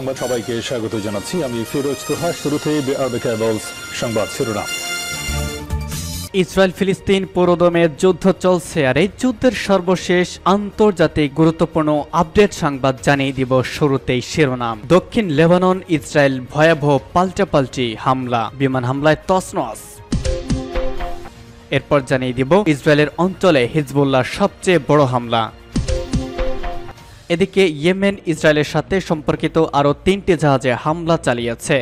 সংবাদ সবাইকে স্বাগত জানাচ্ছি। আমি ফিরোজ তোহা। শুরুতেই আরবে কেবলস সংবাদ শিরোনাম। ইসরায়েল ফিলিস্তিন পুরোদমে যুদ্ধ চলছে, আর এই যুদ্ধের সর্বশেষ আন্তর্জাতিক গুরুত্বপূর্ণ আপডেট সংবাদ জানিয়ে দিব। শুরুতেই শিরোনাম। দক্ষিণ লেবানন ইসরায়েল ভয়াবহ পাল্টাপাল্টি হামলা, বিমান হামলায় তছনছ। এরপর জানিয়ে দিব ইসরায়েলের অঞ্চলে হিজবুল্লাহর সবচেয়ে বড় হামলা। এদিকে ইয়েমেন ইসরায়েলের সাথে সম্পর্কিত আরও 3টি জাহাজে হামলা চালিয়েছে।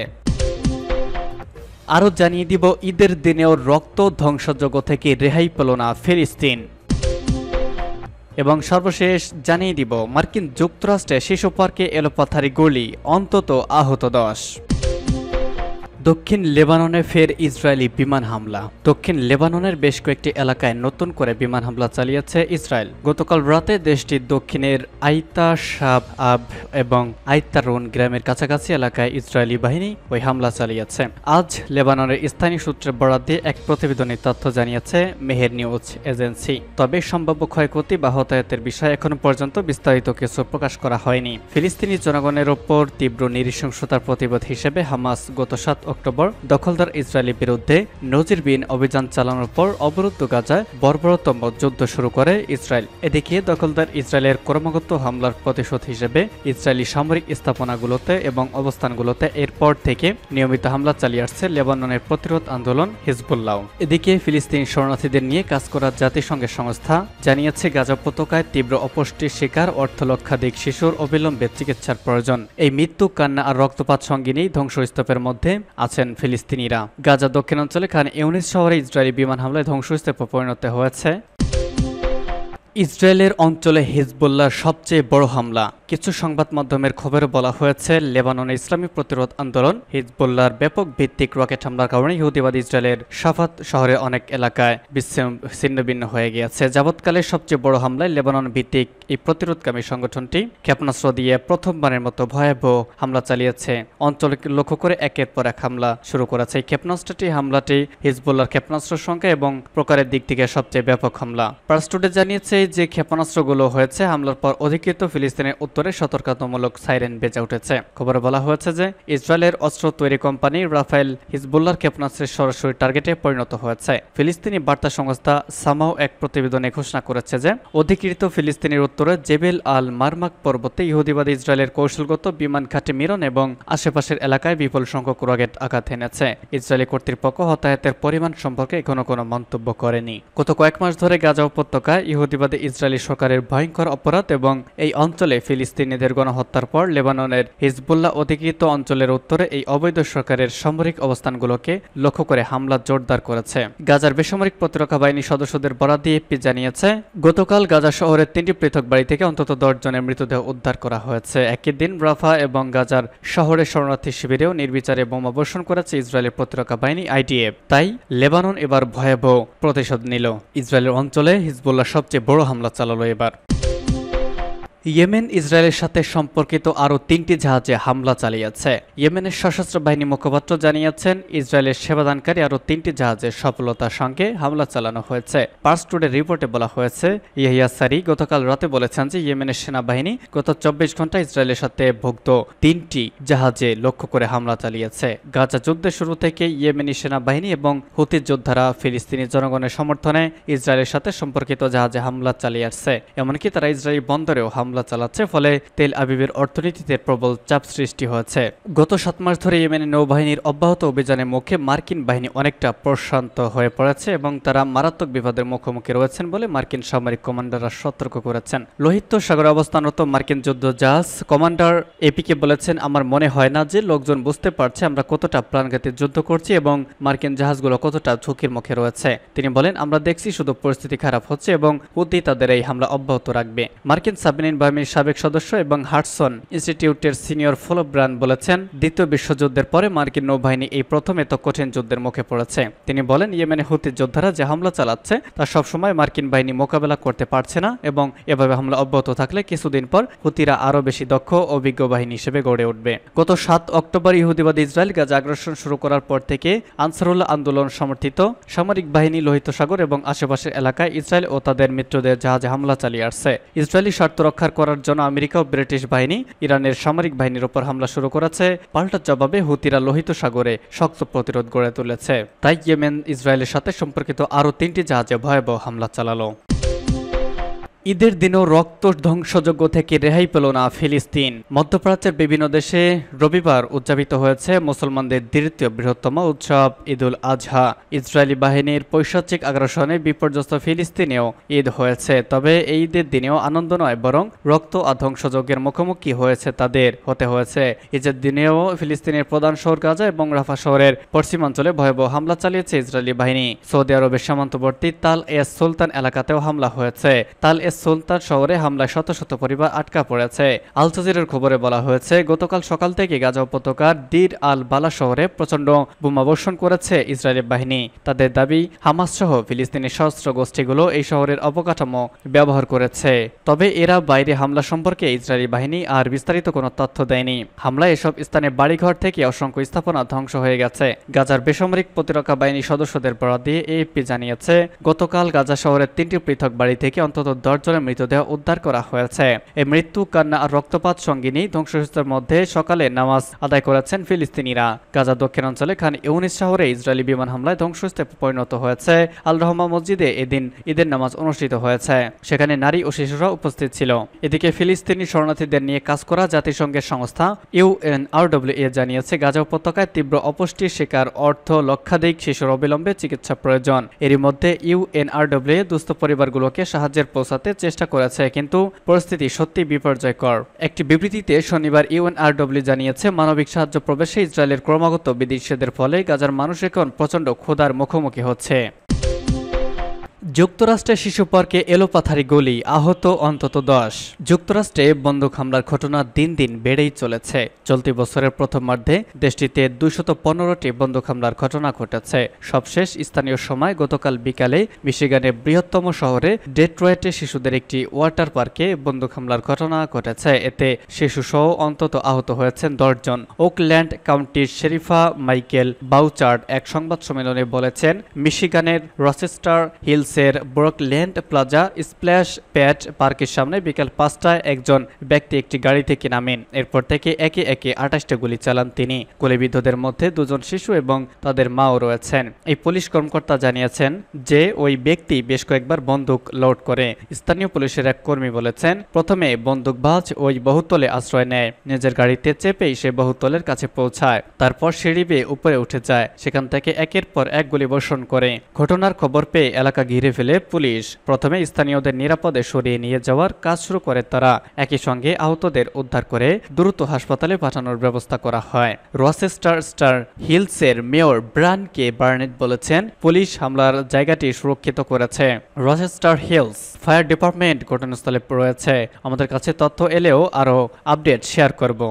আরও জানিয়ে দিব ঈদের দিনেও রক্ত ধ্বংসযজ্ঞ থেকে রেহাই পেল না ফিলিস্তিন। এবং সর্বশেষ জানিয়ে দিব মার্কিন যুক্তরাষ্ট্রে শিশু পার্কে এলোপাথারি গুলি, অন্তত আহত 10। দক্ষিণ লেবাননে ফের ইসরায়েলি বিমান হামলা। দক্ষিণ লেবাননের বেশ কয়েকটি এলাকায় নতুন করে বিমান হামলা চালিয়েছে ইসরায়েল। গতকাল রাতে দেশটির দক্ষিণের আইতা শাব আব এবং আইতারুন গ্রামের কাছাকাছি এলাকায় ইসরায়েলি বাহিনী ওই হামলা চালিয়েছে। আজ লেবাননের স্থানীয় সূত্রের বরাত দিয়ে এক প্রতিবেদনে তথ্য জানিয়েছে মেহের নিউজ এজেন্সি। তবে সম্ভাব্য ক্ষয়ক্ষতি বা হতাহতের বিষয়ে এখনো পর্যন্ত বিস্তারিত কিছু প্রকাশ করা হয়নি। ফিলিস্তিনি জনগণের ওপর তীব্র নৃশংসতার প্রতিবাদ হিসেবে হামাস গত 7 অক্টোবর দখলদার ইসরায়েলের বিরুদ্ধে নজিরবিহীন অভিযান চালানোর পর অবরুদ্ধ গাজায় বর্বরতম যুদ্ধ শুরু করে ইসরায়েল। এদিকে দখলদার ইসরায়েলের ক্রমাগত হামলার প্রতিশোধ হিসেবে ইসরায়েলি সামরিক স্থাপনাগুলোতে এবং অবস্থানগুলোতে এরপর থেকে নিয়মিত হামলা চালিয়ে আসছে লেবাননের প্রতিরোধ আন্দোলন হিজবুল্লাহ। এদিকে ফিলিস্তিনি শরণার্থীদের নিয়ে কাজ করা জাতিসংঘের সংস্থা জানিয়েছে গাজা উপত্যকায় তীব্র অপুষ্টির শিকার অর্ধলক্ষাধিক শিশুর অবিলম্বে চিকিৎসার প্রয়োজন। এই মৃত্যু, কান্না আর রক্তপাত সঙ্গিনী ধ্বংসস্তূপের মধ্যে আছেন ফিলিস্তিনিরা। গাজা দক্ষিণাঞ্চলে খান ইউনিস শহরে ইসরায়েলি বিমান হামলায় ধ্বংসস্তূপে পরিণত হয়েছে। ইসরায়েলের অঞ্চলে হিজবুল্লাহর সবচেয়ে বড় হামলা। কিছু সংবাদ মাধ্যমের খবরে বলা হয়েছে লেবাননের ইসলামী প্রতিরোধ আন্দোলন হিজবুল্লাহর ব্যাপক ভিত্তিক রকেট হামলার কারণে ইহুদিবাদী ইসরায়েলের সাফাত শহরের অনেক এলাকায় ছিন্নভিন্ন হয়ে গিয়েছে। যাবৎকালের সবচেয়ে বড় হামলায় লেবানন ভিত্তিক এই প্রতিরোধকামী সংগঠনটি ক্ষেপণাস্ত্র দিয়ে প্রথমবারের মতো ভয়াবহ হামলা চালিয়েছে। অঞ্চলকে লক্ষ্য করে একের পর এক হামলা শুরু করেছে। এই হামলাটি হিজবুল্লাহর ক্ষেপণাস্ত্রের সংখ্যা এবং প্রকারের দিক থেকে সবচেয়ে ব্যাপক হামলা। পার্স টুডে জানিয়েছে যে ক্ষেপণাস্ত্রগুলো হয়েছে হামলার পর অধিকৃত ফিলিস্তিনের উত্তরে সতর্কতামূলক সাইরেন বেজে উঠেছে। খবরে বলা হয়েছে যে ইসরায়েলের অস্ত্র তৈরি কোম্পানি রাফায়েল হিজবুল্লাহর ক্ষেপণাস্ত্রের সরাসরি টার্গেটে পরিণত হয়েছে। ফিলিস্তিনি বার্তা সংস্থা সামাও এক প্রতিবেদনে ঘোষণা করেছে যে অধিকৃত ফিলিস্তিনের উত্তরে জেবেল আল মারমাক পর্বতে ইহুদিবাদী ইসরায়েলের কৌশলগত বিমান ঘাঁটি মিরন এবং আশেপাশের এলাকায় বিপুল সংখ্যক রকেট আঘাত এনেছে। ইসরায়েলি কর্তৃপক্ষ হতাহতের পরিমাণ সম্পর্কে এখনো কোনো মন্তব্য করেনি। গত কয়েক মাস ধরে গাজা উপত্যকায় ইহুদিবাদী ইসরায়েলি সরকারের ভয়ঙ্কর অপরাধ এবং এই অঞ্চলে ফিলিস্তিনিদের গণহত্যার পর লেবাননের হিজবুল্লাহ অধিকৃত অঞ্চলের উত্তরে এই অবৈধ সরকারের সামরিক অবস্থানগুলোকে লক্ষ্য করে হামলা জোরদার করেছে। গাজার বেসামরিক প্রতিরক্ষা বাহিনী সদস্যদের বরাত দিয়ে এপি জানিয়েছে গতকাল গাজা শহরের 3টি পৃথক বাড়ি থেকে অন্তত 10 জনের মৃতদেহ উদ্ধার করা হয়েছে। একই দিন রাফা এবং গাজার শহরের শরণার্থী শিবিরেও নির্বিচারে বোমা বর্ষণ করেছে ইসরায়েলের প্রতিরক্ষা বাহিনী আইডিএফ। তাই লেবানন এবার ভয়াবহ প্রতিশোধ নিল। ইসরায়েলের অঞ্চলে হিজবুল্লাহ সবচেয়ে বড় হামলা চালালো এবার। ইয়েমেন ইসরায়েলের সাথে সম্পর্কিত আরও 3টি জাহাজে হামলা চালিয়েছে। ইয়েমেনের সশস্ত্র বাহিনী মুখপাত্র জানিয়েছেন ইসরায়েলের সেবাদানকারী আরও 3টি জাহাজে সফলতার সঙ্গে হামলা চালানো হয়েছে। পার্স টুডে রিপোর্টে বলা হয়েছে ইয়াহিয়া সারি গতকাল রাতে বলেছেন যে ইয়েমেনের সেনাবাহিনী গত 24 ঘন্টা ইসরায়েলের সাথে ভুক্ত 3টি জাহাজে লক্ষ্য করে হামলা চালিয়েছে। গাজা যুদ্ধের শুরু থেকে ইয়েমেনি সেনাবাহিনী এবং হুতি যোদ্ধারা ফিলিস্তিনি জনগণের সমর্থনে ইসরায়েলের সাথে সম্পর্কিত জাহাজে হামলা চালিয়ে আসছে। এমনকি তারা ইসরায়েলি বন্দরেও হামলা চালাচ্ছে, ফলে তেল আবিবের অর্থনীতিতে প্রবল চাপ সৃষ্টি হয়েছে। গত 7 মাস ধরে ইয়েমেনের নৌবাহিনীর অব্যাহত অভিযানের মুখে মার্কিন বাহিনী অনেকটা প্রশান্ত হয়ে পড়েছে এবং তারা মারাত্মক বিপদের মুখোমুখি রয়েছেন বলে মার্কিন সামরিক কমান্ডাররা সতর্ক করেছেন। লোহিত সাগরে অবস্থানরত মার্কিন যুদ্ধ জাহাজ কমান্ডার এপিকে বলেছেন, আমার মনে হয় না যে লোকজন বুঝতে পারছে আমরা কতটা প্রাণঘাতী যুদ্ধ করছি এবং মার্কিন জাহাজগুলো কতটা ঝুঁকির মুখে রয়েছে। তিনি বলেন, আমরা দেখছি শুধু পরিস্থিতি খারাপ হচ্ছে এবং হুতি তাদের এই হামলা অব্যাহত রাখবে। মার্কিন সাবমেরিন বাহিনীর সাবেক সদস্য এবং হাডসন ইনস্টিটিউটের সিনিয়র ফলো ব্রান বলেছেন, দ্বিতীয় বিশ্বযুদ্ধের পরে মার্কিন নৌবাহিনী এই প্রথম এত কঠিন যুদ্ধের মুখে পড়েছে। তিনি বলেন, ইয়েমেনে হুতি যোদ্ধারা যে হামলা চালাচ্ছে তা সবসময় মার্কিন বাহিনী মোকাবেলা করতে পারছে না এবং এভাবে হামলা অব্যাহত থাকলে কিছুদিন পর হুতিরা আরও বেশি দক্ষ ও অভিজ্ঞ বাহিনী হিসেবে গড়ে উঠবে। গত 7 অক্টোবর ইহুদিবাদী ইসরায়েল গাজা আগ্রাসন শুরু করার পর থেকে আনসারুল্লাহ আন্দোলন সমর্থিত সামরিক বাহিনী লোহিত সাগর এবং আশেপাশের এলাকায় ইসরায়েল ও তাদের মিত্রদের জাহাজে হামলা চালিয়ে আসছে। ইসরায়েলি স্বার্থ রক্ষার প্রত্যাহার করার জন্য আমেরিকা ও ব্রিটিশ বাহিনী ইরানের সামরিক বাহিনীর উপর হামলা শুরু করেছে। পাল্টা জবাবে হুতিরা লোহিত সাগরে শক্ত প্রতিরোধ গড়ে তুলেছে। তাই ইয়েমেন ইসরায়েলের সাথে সম্পর্কিত আরও 3টি জাহাজে ভয়াবহ হামলা চালালো। ঈদের দিনও রক্ত ধ্বংসযজ্ঞ থেকে রেহাই পেল না ফিলিস্তিন। মধ্যপ্রাচ্যের বিভিন্ন দেশে রবিবার উদযাপিত হয়েছে মুসলমানদের দ্বিতীয় বৃহত্তম উৎসব ঈদুল আজহা। ইসরায়েলি বাহিনীর পৈশাচিক আগ্রাসনে বিপর্যস্ত ফিলিস্তিনেও ঈদ হয়েছে। তবে এই ঈদের দিনেও আনন্দ নয়, বরং রক্ত আর ধ্বংসযজ্ঞের মুখোমুখি হতে হয়েছে। ঈদের দিনেও ফিলিস্তিনের প্রধান শহর গাজা এবং রাফা শহরের পশ্চিমাঞ্চলে ভয়াবহ হামলা চালিয়েছে ইসরায়েলি বাহিনী। সৌদি আরবের সীমান্তবর্তী তাল এস সুলতান এলাকাতেও হামলা হয়েছে। তাল সুলতান শহরে হামলায় শত শত পরিবার আটকা পড়েছে। আল জাজিরার খবরে বলা হয়েছে, গতকাল সকাল থেকে গাজা উপত্যকার দির আল বালা শহরে প্রচণ্ড বোমাবর্ষণ করেছে ইসরায়েলি বাহিনী। তাদের দাবি, হামাস সহ ফিলিস্তিনি সশস্ত্র গোষ্ঠীগুলো এই শহরের অবকাঠামো ব্যবহার করেছে। তবে এরা বাইরে হামলা সম্পর্কে ইসরায়েলি বাহিনী আর বিস্তারিত কোনো তথ্য দেয়নি। হামলায় এসব স্থানে বাড়িঘর থেকে অসংখ্য স্থাপনা ধ্বংস হয়ে গেছে। গাজার বেসামরিক প্রতিরক্ষা বাহিনী সদস্যদের বরাত দিয়ে এএফপি জানিয়েছে, গতকাল গাজা শহরের 3টি পৃথক বাড়ি থেকে অন্তত 10 জনের মৃতদেহ উদ্ধার করা হয়েছে। এই মৃত্যু, কান্না আর রক্তপাত সঙ্গিনী ধ্বংসস্তূপের মধ্যে সকালে নামাজ আদায় করেছেন ফিলিস্তিনিরা। গাজা দক্ষিণাঞ্চলে খান ইউনিস শহরে ইসরায়েলি বিমান হামলায় ধ্বংসস্তূপে পরিণত হয়েছে। আল রহমা মসজিদে এদিন ঈদের নামাজ অনুষ্ঠিত হয়েছে। সেখানে নারী ও শিশুরা উপস্থিত ছিল। এদিকে ফিলিস্তিনি শরণার্থীদের নিয়ে কাজ করা জাতিসংঘের সংস্থা UNRWA জানিয়েছে, গাজা উপত্যকায় তীব্র অপুষ্টির শিকার লক্ষাধিক শিশুর অবিলম্বে চিকিৎসা প্রয়োজন। এরই মধ্যে UNRWA দুস্থ পরিবারগুলোকে সাহায্যের পৌঁছাতে চেষ্টা করেছে, কিন্তু পরিস্থিতি সত্যি বিপর্যয়কর। একটি বিবৃতিতে শনিবার UNRWA জানিয়েছে, মানবিক সাহায্য প্রবেশে ইসরায়েলের ক্রমাগত বিধিনিষেধের ফলে গাজার মানুষ এখন প্রচণ্ড ক্ষুধার মুখোমুখি হচ্ছে। যুক্তরাষ্ট্রে শিশু পার্কে এলোপাথারি গুলি, আহত অন্তত 10। যুক্তরাষ্ট্রে বন্দুক হামলার ঘটনা দিন দিন বেড়েই চলেছে। চলতি বছরের প্রথমার্ধে দেশটিতে 215টি বন্দুক হামলার ঘটনা ঘটেছে। সবশেষ স্থানীয় সময় গতকাল বিকালে মিশিগানের বৃহত্তম শহরে ডেট্রয়েটে শিশুদের একটি ওয়াটার পার্কে বন্দুক হামলার ঘটনা ঘটেছে। এতে শিশুসহ অন্তত আহত হয়েছেন 10 জন। ওকল্যান্ড কাউন্টির শেরিফা মাইকেল বাউচার্ড এক সংবাদ সম্মেলনে বলেছেন, মিশিগানের রচেস্টার হিলসের ব্রুকল্যান্ড প্লাজা স্প্ল্যাশ প্যাড পার্কের সামনে বিকাল 5টায় একজন ব্যক্তি একটি গাড়ি থেকে নামেন। এরপর থেকে একে একে 28টা গুলি চালান তিনি। গুলিবিদ্ধদের মধ্যে 2 জন শিশু এবং তাদের মাও রয়েছেন। এই পুলিশ কর্মকর্তা জানিয়েছেন যে ওই ব্যক্তি বেশ কয়েকবার বন্দুক লোড করে। স্থানীয় পুলিশের এক কর্মী বলেছেন, প্রথমে বন্দুকবাজ ওই বহুতলে আশ্রয় নেয়। নিজের গাড়িতে চেপেই সে বহুতলের কাছে পৌঁছায়। তারপর সিঁড়ি বেয়ে উপরে উঠে যায়। সেখান থেকে একের পর এক গুলি বর্ষণ করে। ঘটনার খবর পেয়ে এলাকা ঘিরে ফেলে পুলিশ। প্রথমে স্থানীয়দের নিরাপদে সরিয়ে নিয়ে যাওয়ার কাজ শুরু করে তারা। একই সঙ্গে আহতদের উদ্ধার করে দ্রুত হাসপাতালে পাঠানোর ব্যবস্থা করা হয়। রচেস্টার হিলসের মেয়র ব্রায়ান বার্নেট বলেছেন, পুলিশ হামলার জায়গাটি সুরক্ষিত করেছে। রচেস্টার হিলস ফায়ার ডিপার্টমেন্ট ঘটনাস্থলে রয়েছে। আমাদের কাছে তথ্য এলেও আরও আপডেট শেয়ার করব।